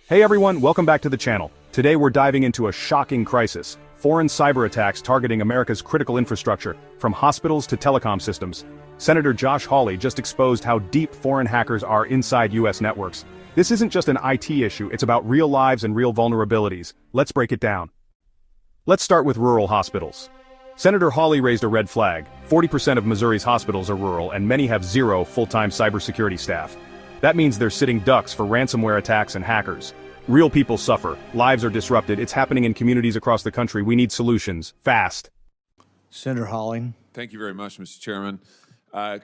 Hey everyone, welcome back to the channel. Today we're diving into a shocking crisis. Foreign cyber attacks targeting America's critical infrastructure, from hospitals to telecom systems. Senator Josh Hawley just exposed how deep foreign hackers are inside US networks. This isn't just an IT issue, it's about real lives and real vulnerabilities. Let's break it down. Let's start with rural hospitals. Senator Hawley raised a red flag. 40% of Missouri's hospitals are rural and many have zero full-time cybersecurity staff. That means they're sitting ducks for ransomware attacks and hackers. Real people suffer, lives are disrupted, it's happening in communities across the country. We need solutions, fast. Senator Hawley. Thank you very much, Mr. Chairman.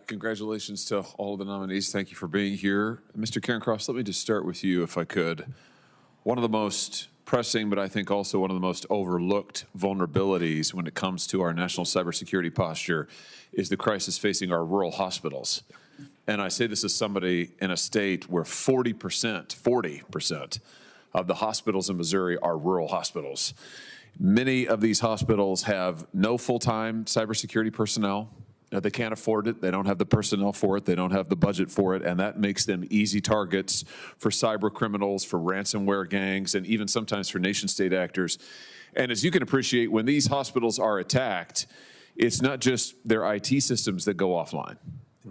Congratulations to all of the nominees. Thank you for being here. Mr. Cairncross, let me just start with you, if I could. One of the most pressing, but I think also one of the most overlooked vulnerabilities when it comes to our national cybersecurity posture is the crisis facing our rural hospitals. And I say this as somebody in a state where 40% of the hospitals in Missouri are rural hospitals. Many of these hospitals have no full-time cybersecurity personnel. They can't afford it. They don't have the personnel for it. They don't have the budget for it. And that makes them easy targets for cyber criminals, for ransomware gangs, and even sometimes for nation-state actors. And as you can appreciate, when these hospitals are attacked, it's not just their IT systems that go offline.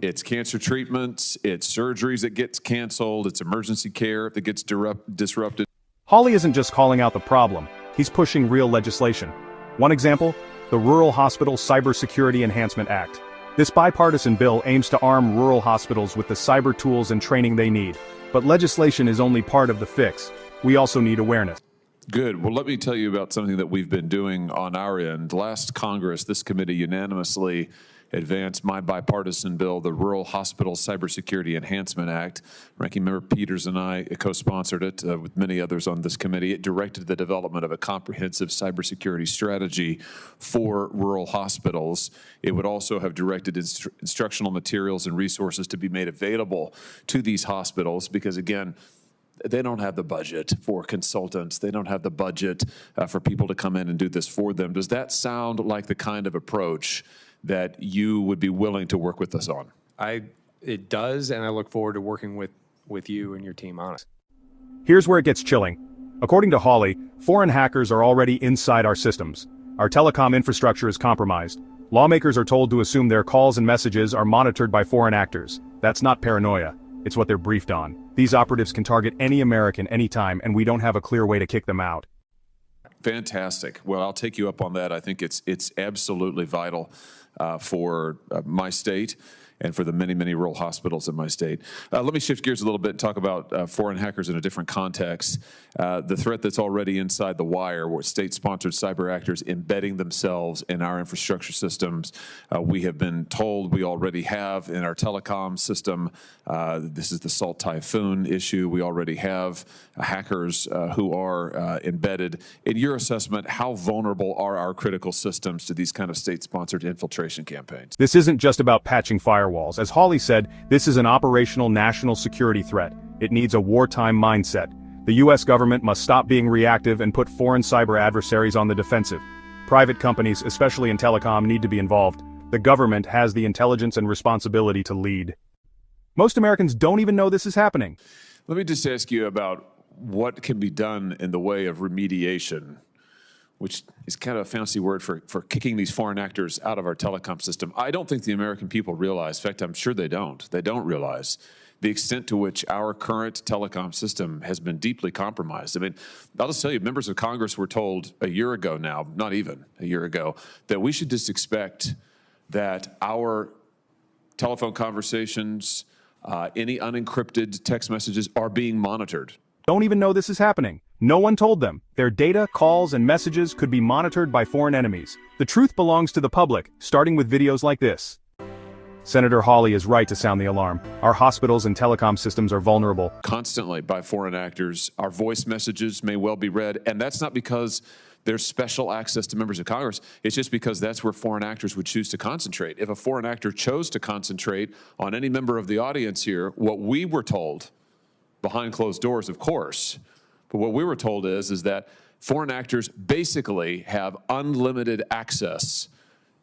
It's cancer treatments, it's surgeries that gets canceled, it's emergency care that gets disrupted. Hawley isn't just calling out the problem, he's pushing real legislation. One example, the Rural Hospital Cybersecurity Enhancement Act. This bipartisan bill aims to arm rural hospitals with the cyber tools and training they need. But legislation is only part of the fix. We also need awareness. Good. Well, let me tell you about something that we've been doing on our end. Last Congress, this committee unanimously advanced my bipartisan bill, the Rural Hospital Cybersecurity Enhancement Act. Ranking Member Peters and I co-sponsored it with many others on this committee. It directed the development of a comprehensive cybersecurity strategy for rural hospitals. It would also have directed instructional materials and resources to be made available to these hospitals because, again, they don't have the budget for consultants. They don't have the budget for people to come in and do this for them. Does that sound like the kind of approach that you would be willing to work with us on? It does, and I look forward to working with you and your team on it. Here's where it gets chilling. According to Hawley, foreign hackers are already inside our systems. Our telecom infrastructure is compromised. Lawmakers are told to assume their calls and messages are monitored by foreign actors. That's not paranoia. It's what they're briefed on. These operatives can target any American anytime, and we don't have a clear way to kick them out. Fantastic. Well, I'll take you up on that. I think it's absolutely vital for my state and for the many, many rural hospitals in my state. Let me shift gears a little bit and talk about foreign hackers in a different context. The threat that's already inside the wire, where state-sponsored cyber actors embedding themselves in our infrastructure systems. We have been told we already have in our telecom system. This is the Salt Typhoon issue. We already have hackers who are embedded. In your assessment, how vulnerable are our critical systems to these kind of state-sponsored infiltration campaigns? This isn't just about patching firewalls. As Hawley said, this is an operational national security threat. It needs a wartime mindset. The US government must stop being reactive and put foreign cyber adversaries on the defensive. Private companies, especially in telecom, need to be involved. The government has the intelligence and responsibility to lead. Most Americans don't even know this is happening. Let me just ask you about what can be done in the way of remediation, which is kind of a fancy word for kicking these foreign actors out of our telecom system. I don't think the American people realize, in fact, I'm sure they don't realize the extent to which our current telecom system has been deeply compromised. I mean, I'll just tell you, members of Congress were told a year ago now, not even a year ago, that we should just expect that our telephone conversations, any unencrypted text messages are being monitored. Don't even know this is happening. No one told them. Their data, calls, and messages could be monitored by foreign enemies. The truth belongs to the public, starting with videos like this. Senator Hawley is right to sound the alarm. Our hospitals and telecom systems are vulnerable. Constantly by foreign actors. Our voice messages may well be read, and that's not because there's special access to members of Congress. It's just because that's where foreign actors would choose to concentrate. If a foreign actor chose to concentrate on any member of the audience here, what we were told, behind closed doors, of course, but what we were told is that foreign actors basically have unlimited access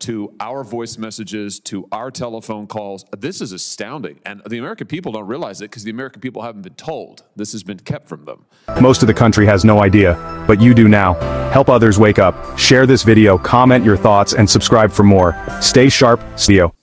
to our voice messages, to our telephone calls. This is astounding. And the American people don't realize it because the American people haven't been told. This has been kept from them. Most of the country has no idea, but you do now. Help others wake up. Share this video, comment your thoughts, and subscribe for more. Stay sharp, see you.